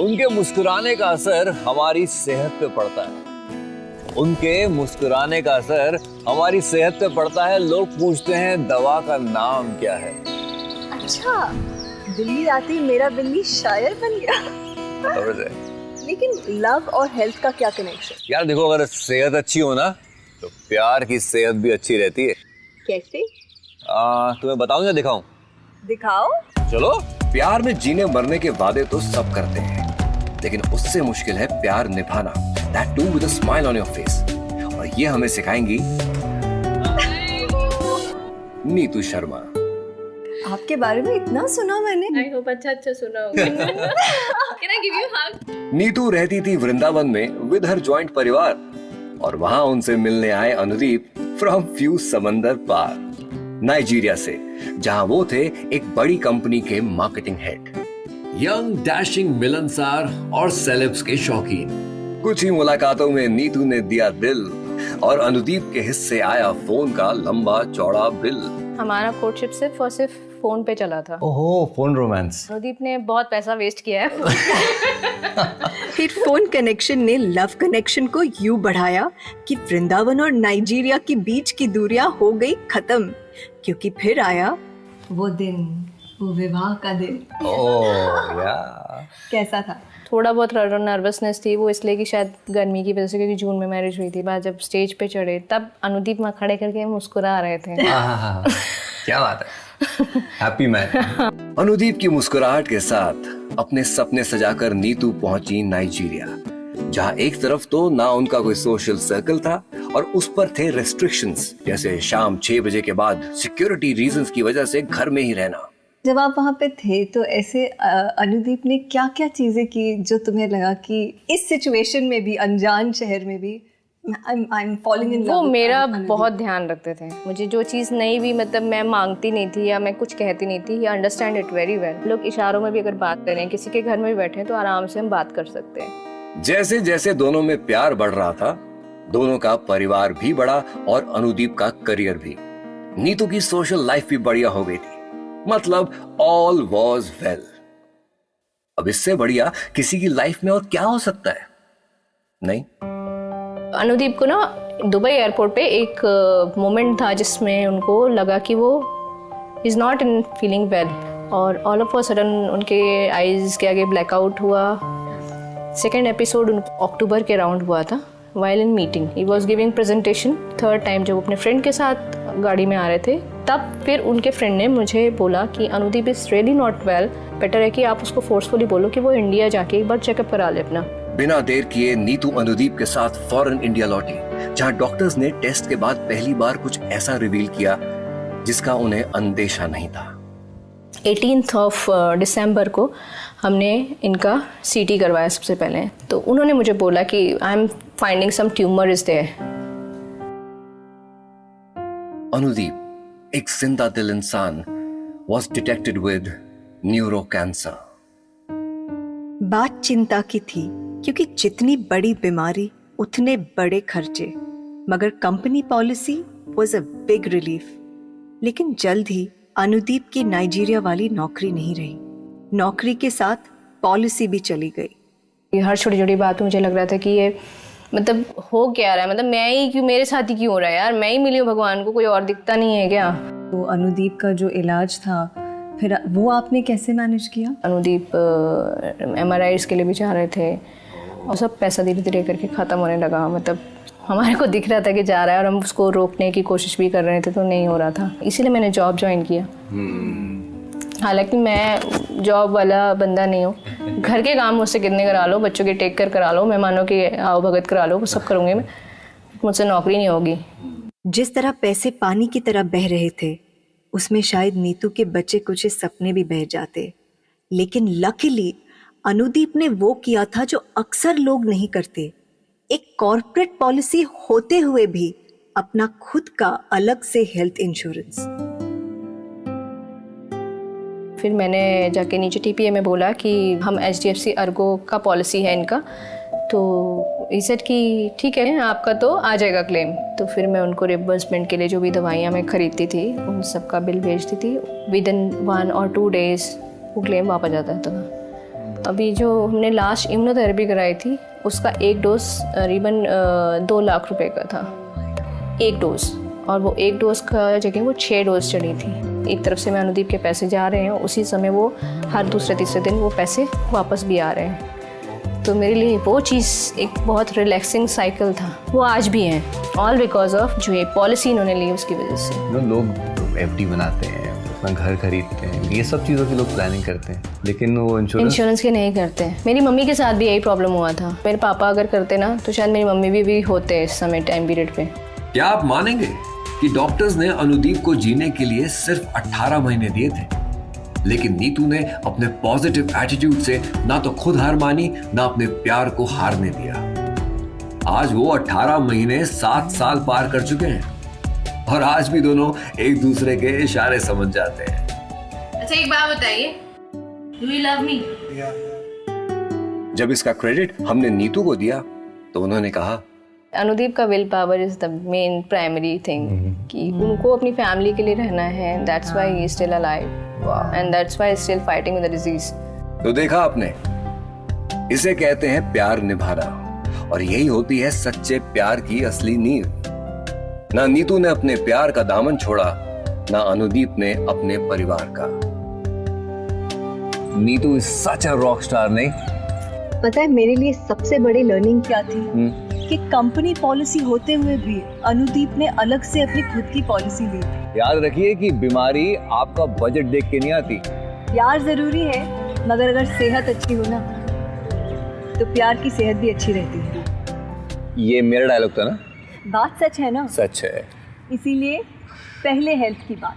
उनके मुस्कुराने का असर हमारी सेहत पे पड़ता है। उनके मुस्कुराने का असर हमारी सेहत पे पड़ता है। लोग पूछते हैं दवा का नाम क्या है। अच्छा, दिल्ली आती मेरा बिल्ली शायर बन गया। लेकिन लव और हेल्थ का क्या कनेक्शन? यार देखो, अगर सेहत अच्छी हो ना तो प्यार की सेहत भी अच्छी रहती है। कैसे? तुम्हें बताऊं या दिखाऊं? दिखाओ। चलो। प्यार में जीने मरने के वादे तो सब करते हैं, लेकिन उससे मुश्किल है प्यार निभाना। That too with a smile on your face। और ये हमें सिखाएंगी नीतू शर्मा। आपके बारे में इतना सुना मैंने। I hope अच्छा सुना होगा। Can I give you a hug? Neetu रहती थी वृंदावन में विद हर जॉइंट परिवार, और वहां उनसे मिलने आए अनुदीप फ्रॉम फ्यू समंदर पार, नाइजीरिया से, जहां वो थे एक बड़ी कंपनी के मार्केटिंग हेड। यंग, डैशिंग, मिलनसार और सेलेब्स के शौकीन। कुछ ही मुलाकातों में नीतू ने दिया दिल, और अनुदीप के हिस्से आया फोन का लंबा चौड़ा बिल। हमारा कोर्टशिप सिर्फ और सिर्फ फोन पे चला था। ओहो, फोन रोमांस। अनुदीप ने बहुत पैसा वेस्ट किया है। फिर फोन कनेक्शन ने लव कनेक्शन को यूं बढ़ाया कि वृंदावन और नाइजीरिया के बीच की दूरियां हो गई खत्म, क्योंकि फिर आया वो दिन, वो विवाह का दिन। ओह यार, कैसा था? थोड़ा बहुत नर्वसनेस थी, वो इसलिए कि शायद गर्मी की वजह से, क्योंकि जून में मैरिज हुई थी। बाद जब स्टेज पे चढ़े तब अनुदीप वहाँ खड़े करके मुस्कुरा रहे थे। क्या बात है, हैप्पी मैन। अनुदीप की मुस्कुराहट के साथ अपने सपने सजाकर नीतू पहुंची नाइजीरिया, जहां एक तरफ तो ना उनका कोई सोशल सर्कल था और उस पर थे रेस्ट्रिक्शंस, जैसे शाम 6 बजे के बाद सिक्योरिटी रीजंस की वजह से घर में ही रहना। जब आप वहाँ पे थे तो ऐसे अनुदीप ने क्या क्या चीजें की जो तुम्हें लगा कि इस सिचुएशन में भी, अनजान शहर में भी, I'm falling in love? वो मेरा बहुत ध्यान रखते थे। मुझे जो चीज़ नहीं भी, मतलब मैं मांगती नहीं थी या मैं कुछ कहती नहीं थी, या अंडरस्टैंड इट वेरी वेल। लोग इशारों में भी अगर बात करें, किसी के घर में भी बैठे तो आराम से हम बात कर सकते हैं। जैसे जैसे दोनों में प्यार बढ़ रहा था, दोनों का परिवार भी बढ़ा और अनुदीप का करियर भी। नीतू की सोशल लाइफ भी बढ़िया हो गई थी, मतलब ऑल वॉज वेल। अब इससे बढ़िया किसी की लाइफ में और क्या हो सकता है? नहीं। अनुदीप को ना दुबई एयरपोर्ट पे एक मोमेंट था जिसमें उनको लगा कि वो is not in feeling well, और ऑल ऑफ अ सडन उनके आईज के आगे ब्लैकआउट हुआ। सेकेंड एपिसोड अक्टूबर के अराउंड हुआ था, while in meeting he was giving presentation. Third time जब अपने फ्रेंड के साथ गाड़ी में आ रहे थे, तब फिर उनके फ्रेंड ने मुझे बोला कि Anudeep is really not well, better है कि आप उसको फोर्सफुली बोलो कि वो इंडिया जाके एक बार चेकअप करा ले अपना। बिना देर किए नीतू अनुदीप के साथ फौरन इंडिया लौटी, जहां डॉक्टर्स ने टेस्ट के बाद पहली बार कुछ ऐसा रिवील किया जिसका उन्हें अंदेशा नहीं था। 18th ऑफ दिसंबर को हमने इनका सीटी करवाया सबसे पहले। तो उन्होंने मुझे बोला कि I am finding some tumour is there. Anudeep, एक जिंदा दिल इंसान, was detected with neuro cancer. बात चिंता की थी, क्योंकि जितनी बड़ी बीमारी उतने बड़े खर्चे, मगर company policy was a big relief. लेकिन जल्द ही अनुदीप की नाइजीरिया वाली नौकरी नहीं रही, नौकरी के साथ पॉलिसी भी चली गई। हर छोटी छोटी बात में मुझे लग रहा था कि ये मतलब हो क्या रहा है, मतलब मैं ही क्यों, मेरे साथ ही क्यों हो रहा है यार, मैं ही मिली हूँ भगवान को, कोई और दिखता नहीं है क्या। तो अनुदीप का जो इलाज था, फिर वो आपने कैसे मैनेज किया? अनुदीप MRIs के लिए भी चाह रहे थे, और सब पैसा धीरे धीरे करके ख़त्म होने लगा। मतलब हमारे को दिख रहा था कि जा रहा है, और हम उसको रोकने की कोशिश भी कर रहे थे, तो नहीं हो रहा था। इसीलिए मैंने जॉब ज्वाइन किया। हालांकि मैं जॉब वाला बंदा नहीं हूँ, घर के काम मुझसे कितने करा लो, बच्चों की टेक केयर करा लो, मेहमानों की आओ भगत करा लो, वो सब करूँगी मैं, मुझसे नौकरी नहीं होगी। जिस तरह पैसे पानी की तरह बह रहे थे, उसमें शायद नीतू के बच्चे कुछ सपने भी बह जाते। लेकिन लकीली अनुदीप ने वो किया था जो अक्सर लोग नहीं करते, एक कॉर्पोरेट पॉलिसी होते हुए भी अपना खुद का अलग से हेल्थ इंश्योरेंस। फिर मैंने जाके नीचे TPA में बोला कि हम HDFC अर्गो का पॉलिसी है इनका, तो ई सेड कि ठीक है आपका तो आ जाएगा क्लेम। तो फिर मैं उनको रिम्बर्समेंट के लिए जो भी दवाइयाँ मैं खरीदती थी उन सबका बिल भेजती थी। विद इन 1 और 2 days वो क्लेम वापस जाता था। अभी जो हमने लास्ट इम्यूनोथेरेपी कराई थी उसका एक डोज करीबन 2 लाख रुपए का था, एक डोज। और वो एक डोज का जगह वो 6 डोज चढ़ी थी। एक तरफ से मैं अनुदीप के पैसे जा रहे हैं, उसी समय वो हर दूसरे तीसरे दिन वो पैसे वापस भी आ रहे हैं। तो मेरे लिए वो चीज़ एक बहुत रिलैक्सिंग साइकिल था, वो आज भी है, ऑल बिकॉज ऑफ जो ये पॉलिसी इन्होंने ली उसकी वजह से। लोग एफडी बनाते हैं, अपना घर खरीदते हैं, ये सब चीज़ों की लोग प्लानिंग करते हैं, लेकिन वो इंश्योरेंस के नहीं करते। मेरी मम्मी के साथ भी यही प्रॉब्लम हुआ था। मेरे पापा अगर करते ना तो शायद मेरी मम्मी भी होते इस समय टाइम पीरियड पे। क्या आप मानेंगे कि डॉक्टर्स ने अनुदीप को जीने के लिए सिर्फ 18 महीने दिए थे, लेकिन नीतू ने अपने पॉजिटिव एटीट्यूड से ना तो खुद हार मानी, ना अपने प्यार को हारने दिया। आज वो 18 महीने 7 साल पार कर चुके हैं और आज भी दोनों एक दूसरे के इशारे समझ जाते हैं। अच्छा एक बात बताइए, डू यू लव मी? जब इसका क्रेडिट हमने नीतू को दिया तो उन्होंने कहा, अनुदीप का will power is the main primary thing, कि उनको अपनी फैमिली के लिए रहना है। That's why he is still alive and that's why he is still fighting with the disease. तो देखा आपने, इसे कहते हैं प्यार निभाना, और यही होती है सच्चे प्यार की असली नींव। ना नीतू ने अपने प्यार का दामन छोड़ा, ना अनुदीप ने अपने परिवार का। Neetu is such a rock star. नहीं पता है मेरे लिए सबसे बड़ी लर्निंग क्या थी? कि कंपनी पॉलिसी होते हुए भी अनुदीप ने अलग से अपनी खुद की पॉलिसी ली। याद रखिए कि बीमारी आपका बजट देख के नहीं आती। प्यार जरूरी है, मगर अगर सेहत अच्छी हो ना तो प्यार की सेहत भी अच्छी रहती है। ये मेरा डायलॉग था ना? बात सच है ना? सच है। इसीलिए पहले हेल्थ की बात।